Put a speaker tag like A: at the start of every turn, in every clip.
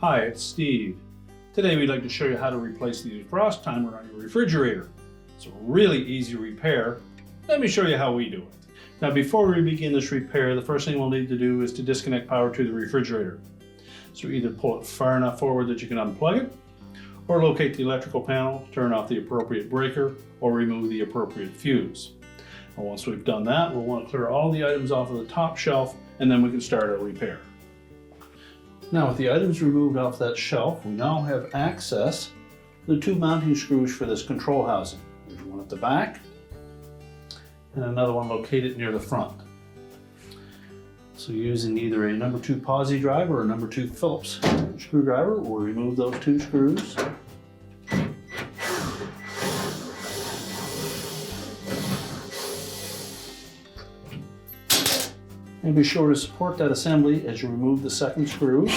A: Hi, it's Steve. Today we'd like to show you how to replace the defrost timer on your refrigerator. It's a really easy repair. Let me show you how we do it. Now before we begin this repair, the first thing we'll need to do is to disconnect power to the refrigerator. So either pull it far enough forward that you can unplug it, or locate the electrical panel, turn off the appropriate breaker, or remove the appropriate fuse. And once we've done that, we'll want to clear all the items off of the top shelf, and then we can start our repair. Now with the items removed off that shelf, we now have access to the two mounting screws for this control housing. There's one at the back and another one located near the front. So using either a number 2 posidrive or a number 2 Phillips screwdriver, we'll remove those two screws. And be sure to support that assembly as you remove the second screw.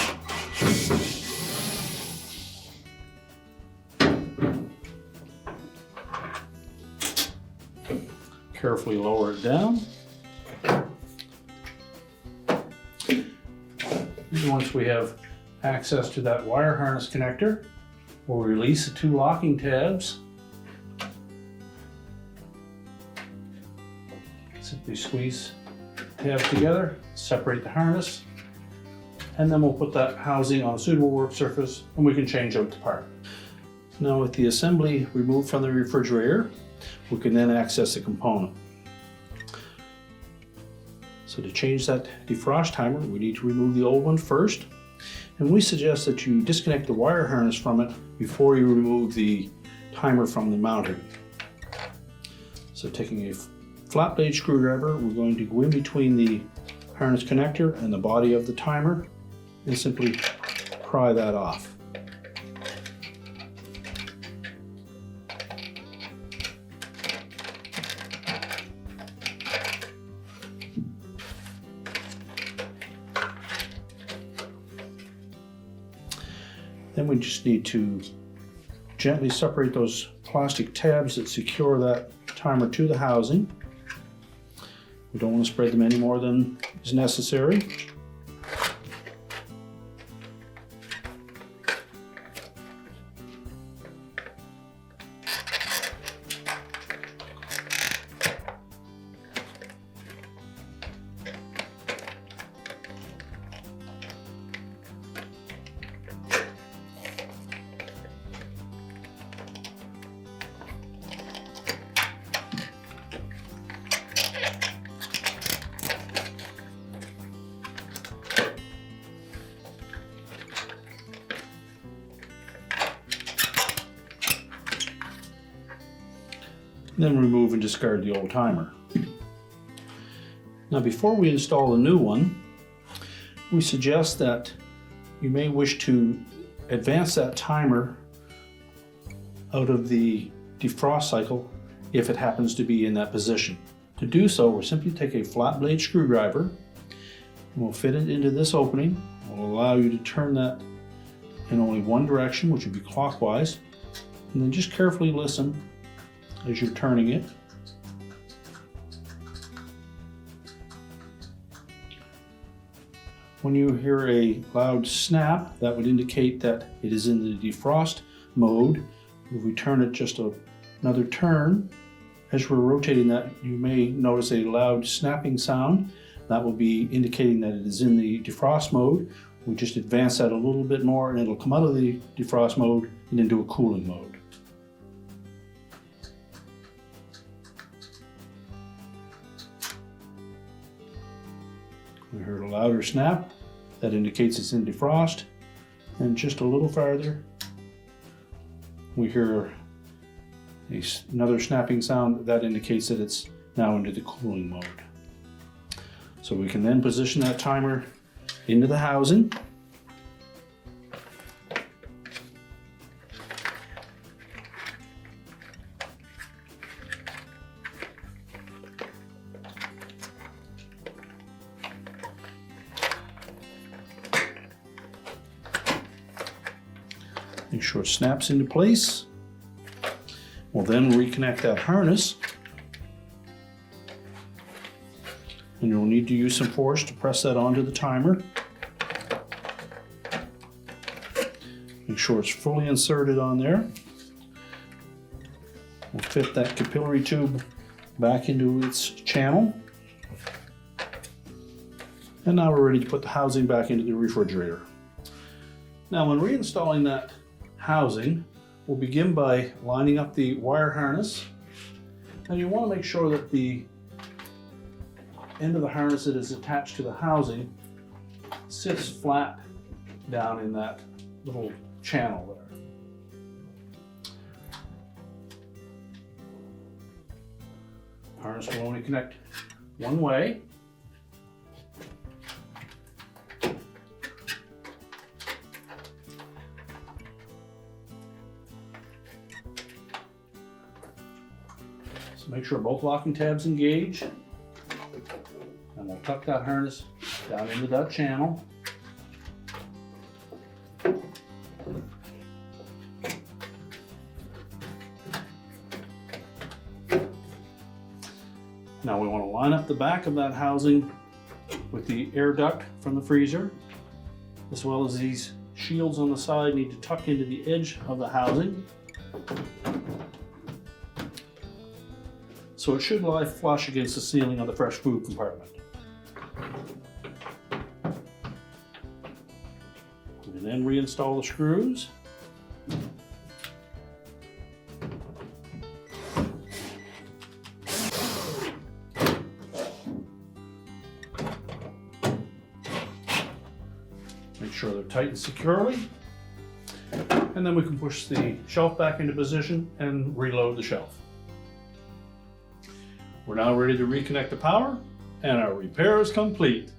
A: Carefully lower it down. And once we have access to that wire harness connector, we'll release the two locking tabs. Simply squeeze tabs together, separate the harness, and then we'll put that housing on a suitable work surface and we can change out the part. Now with the assembly removed from the refrigerator, we can then access the component. So to change that defrost timer, we need to remove the old one first, and we suggest that you disconnect the wire harness from it before you remove the timer from the mounting. So taking a flat blade screwdriver, we're going to go in between the harness connector and the body of the timer and simply pry that off. Then we just need to gently separate those plastic tabs that secure that timer to the housing. We don't want to spread them any more than is necessary. Then remove and discard the old timer. Now before we install the new one, we suggest that you may wish to advance that timer out of the defrost cycle if it happens to be in that position. To do so, we'll simply take a flat blade screwdriver and we'll fit it into this opening. We'll allow you to turn that in only one direction, which would be clockwise, and then just carefully listen as you're turning it. When you hear a loud snap, that would indicate that it is in the defrost mode. If we turn it just another turn, as we're rotating that, you may notice a loud snapping sound. That will be indicating that it is in the defrost mode. We just advance that a little bit more and it'll come out of the defrost mode and into a cooling mode. We heard a louder snap, that indicates it's in defrost, and just a little farther we hear another snapping sound that indicates that it's now into the cooling mode. So we can then position that timer into the housing. Make sure it snaps into place. We'll then reconnect that harness. And you'll need to use some force to press that onto the timer. Make sure it's fully inserted on there. We'll fit that capillary tube back into its channel. And now we're ready to put the housing back into the refrigerator. Now when reinstalling that housing, we'll begin by lining up the wire harness. And you want to make sure that the end of the harness that is attached to the housing sits flat down in that little channel there. Harness will only connect one way. So make sure both locking tabs engage. And we'll tuck that harness down into that channel. Now we want to line up the back of that housing with the air duct from the freezer, as well as these shields on the side need to tuck into the edge of the housing. So it should lie flush against the ceiling of the fresh food compartment. And then reinstall the screws. Make sure they're tightened securely. And then we can push the shelf back into position and reload the shelf. We're now ready to reconnect the power, and our repair is complete.